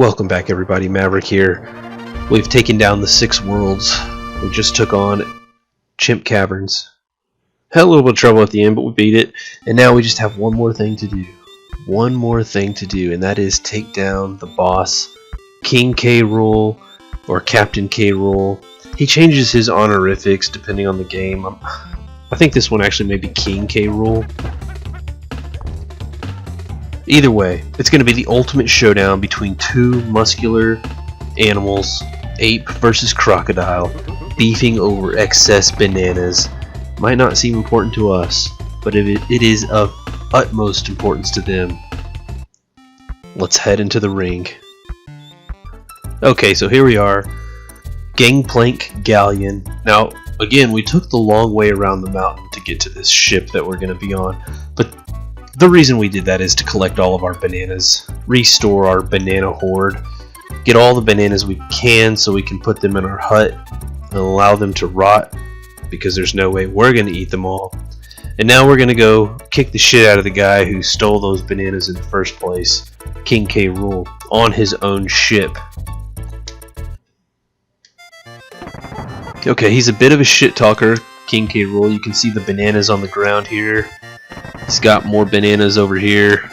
Welcome back everybody, Maverick here. We've taken down the 6 worlds. We just took on Chimp Caverns. Had a little bit of trouble at the end, but we beat it. And now we just have one more thing to do. One more thing to do, and that is take down the boss, King K. Rool, or Captain K. Rool. He changes his honorifics depending on the game. I think this one actually may be King K. Rool. Either way, it's going to be the ultimate showdown between two muscular animals, ape versus crocodile, beefing over excess bananas. Might not seem important to us, but it is of utmost importance to them. Let's head into the ring. Okay, so here we are. Gangplank Galleon. Now, again, we took the long way around the mountain to get to this ship that we're going to be on, but the reason we did that is to collect all of our bananas, restore our banana hoard, get all the bananas we can so we can put them in our hut and allow them to rot, because there's no way we're going to eat them all. And now we're going to go kick the shit out of the guy who stole those bananas in the first place, King K. Rool, on his own ship. Okay, he's a bit of a shit talker, King K. Rool. You can see the bananas on the ground here. He's got more bananas over here.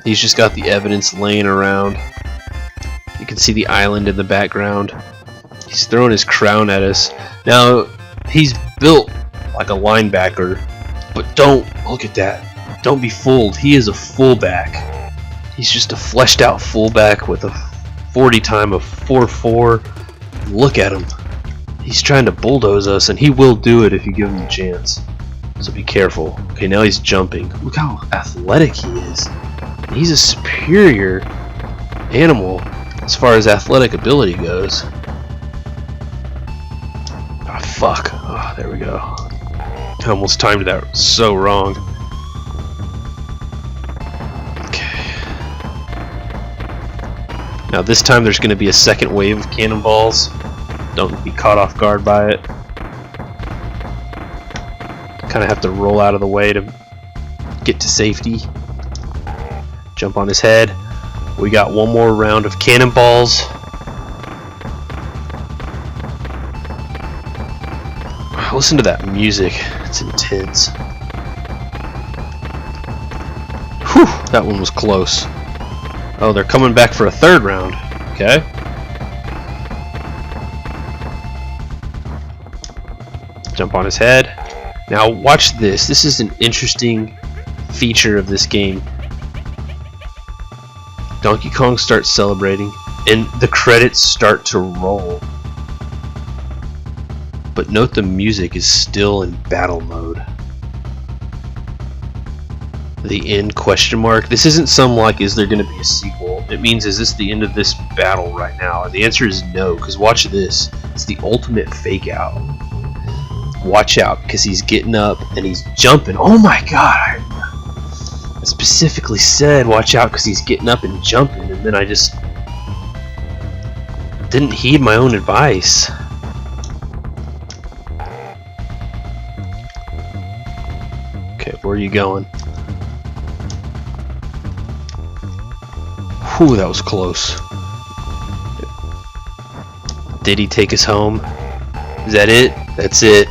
He's just got the evidence laying around. You can see the island in the background. He's throwing his crown at us. Now, he's built like a linebacker, but don't look at that. Don't be fooled. He is a fullback. He's just a fleshed out fullback with a 40 time of 4.4. Look at him. He's trying to bulldoze us, and he will do it if you give him a chance. So be careful. Okay, now he's jumping. Look how athletic he is. He's a superior animal as far as athletic ability goes. Ah, fuck. Oh, there we go. I almost timed that so wrong. Okay. Now this time there's going to be a second wave of cannonballs. Don't be caught off guard by it. Kind of have to roll out of the way to get to safety. Jump on his head. We got one more round of cannonballs. Listen to that music. It's intense. Whew, that one was close. Oh, they're coming back for a third round. Okay. Jump on his head. Now watch this. This is an interesting feature of this game. Donkey Kong starts celebrating and the credits start to roll. But note the music is still in battle mode. The end question mark. This isn't some like, is there going to be a sequel? It means, is this the end of this battle right now? And the answer is no, because watch this. It's the ultimate fake out. Watch out, because he's getting up and he's jumping. Oh my god! I specifically said watch out because he's getting up and jumping, and then I just didn't heed my own advice. Okay, where are you going? Whew, that was close. Did he take us home? Is that it? That's it.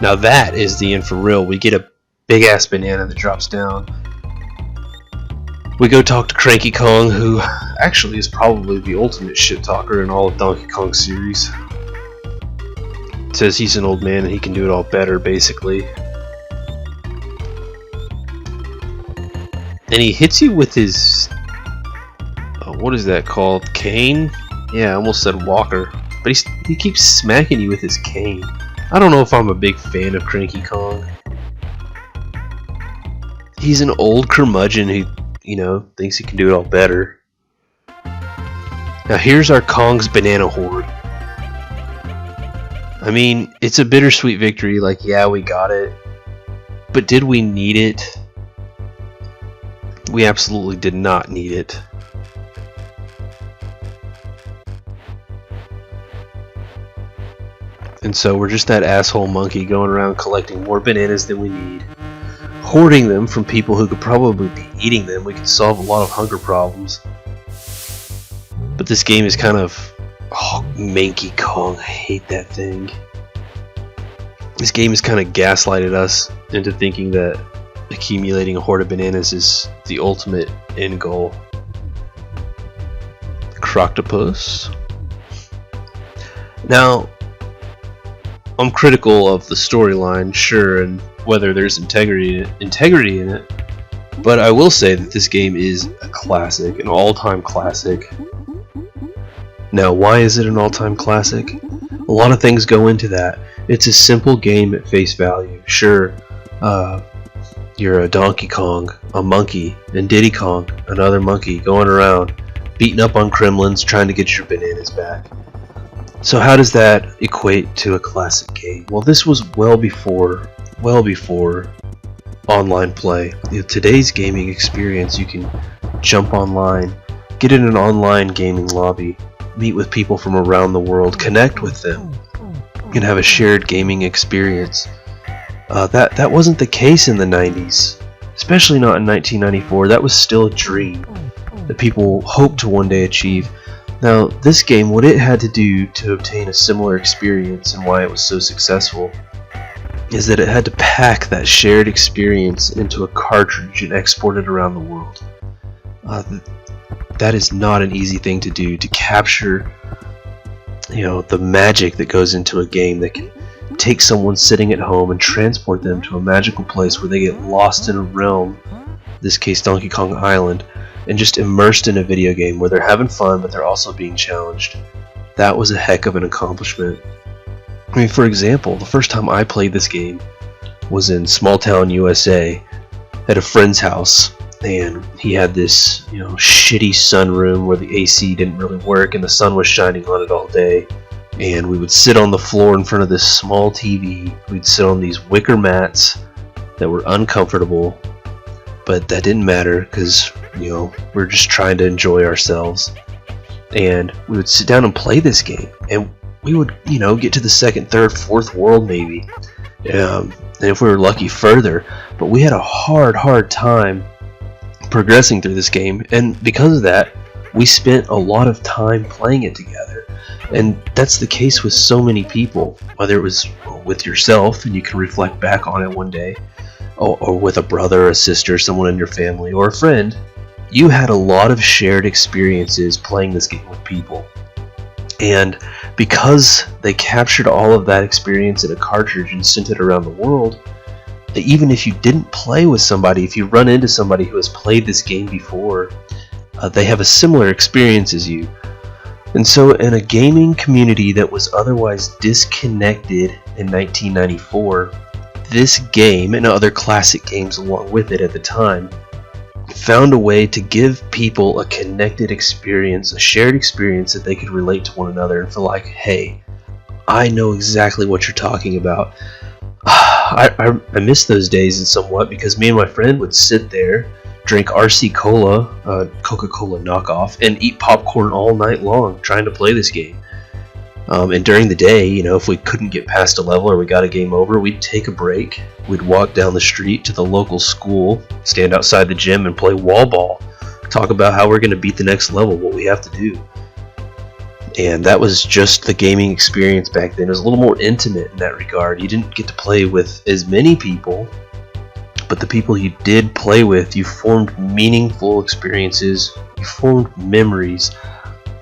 Now that is the end for real. We get a big ass banana that drops down. We go talk to Cranky Kong, who actually is probably the ultimate shit talker in all of Donkey Kong series. Says he's an old man and he can do it all better, basically. And he hits you with his... what is that called? Cane? Yeah, I almost said walker. But he keeps smacking you with his cane. I don't know if I'm a big fan of Cranky Kong. He's an old curmudgeon who, you know, thinks he can do it all better. Now here's our Kong's banana hoard. I mean, it's a bittersweet victory. Like, yeah, we got it. But did we need it? We absolutely did not need it. And so we're just that asshole monkey going around collecting more bananas than we need. hoarding them from people who could probably be eating them, we could solve a lot of hunger problems. But this game is kind of... Oh, Manky Kong, I hate that thing. This game has kind of gaslighted us into thinking that accumulating a hoard of bananas is the ultimate end goal. Croctopus. Now, I'm critical of the storyline, sure, and whether there's integrity in it, but I will say that this game is a classic, an all-time classic. Now, why is it an all-time classic? A lot of things go into that. It's a simple game at face value. Sure, you're a Donkey Kong, a monkey, and Diddy Kong, another monkey, going around, beating up on Kremlins, trying to get your bananas back. So how does that equate to a classic game? Well, this was well before online play. In today's gaming experience, you can jump online, get in an online gaming lobby, meet with people from around the world, connect with them, and have a shared gaming experience. That wasn't the case in the 90s, especially not in 1994. That was still a dream that people hoped to one day achieve. Now, this game, what it had to do to obtain a similar experience and why it was so successful is that it had to pack that shared experience into a cartridge and export it around the world. That is not an easy thing to do, to capture, the magic that goes into a game that can take someone sitting at home and transport them to a magical place where they get lost in a realm, in this case Donkey Kong Island, and just immersed in a video game where they're having fun but they're also being challenged. That was a heck of an accomplishment. I mean, for example, the first time I played this game was in small town USA at a friend's house, and he had this shitty sunroom where the AC didn't really work and the sun was shining on it all day, and we would sit on the floor in front of this small TV. We'd sit on these wicker mats that were uncomfortable, but that didn't matter because we're just trying to enjoy ourselves. And we would sit down and play this game, and we would get to the second, third, fourth world maybe, and if we were lucky further. But we had a hard time progressing through this game, and because of that we spent a lot of time playing it together. And that's the case with so many people, whether it was with yourself and you can reflect back on it one day, or with a brother, a sister, someone in your family, or a friend. You had a lot of shared experiences playing this game with people, and because they captured all of that experience in a cartridge and sent it around the world, even if you didn't play with somebody, if you run into somebody who has played this game before, they have a similar experience as you. And so in a gaming community that was otherwise disconnected in 1994, this game and other classic games along with it at the time found a way to give people a connected experience, a shared experience that they could relate to one another and feel like, hey, I know exactly what you're talking about. I miss those days somewhat, because me and my friend would sit there, drink RC Cola, Coca-Cola knockoff, and eat popcorn all night long trying to play this game. And during the day, if we couldn't get past a level or we got a game over, we'd take a break. We'd walk down the street to the local school, stand outside the gym and play wall ball, talk about how we're going to beat the next level, what we have to do. And that was just the gaming experience back then. It was a little more intimate in that regard. You didn't get to play with as many people, but the people you did play with, you formed meaningful experiences, you formed memories.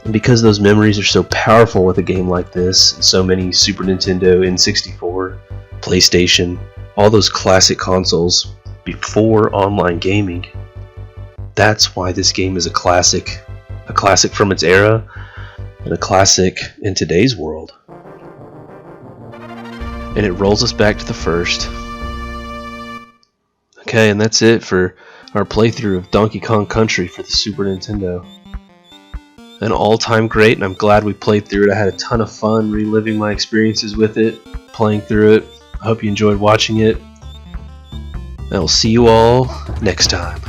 And because those memories are so powerful with a game like this, and so many Super Nintendo, N64, PlayStation, all those classic consoles before online gaming, that's why this game is a classic from its era, and a classic in today's world. And it rolls us back to the first. Okay, and that's it for our playthrough of Donkey Kong Country for the Super Nintendo. An all-time great, and I'm glad we played through it. I had a ton of fun reliving my experiences with it, playing through it. I hope you enjoyed watching it. And I'll see you all next time.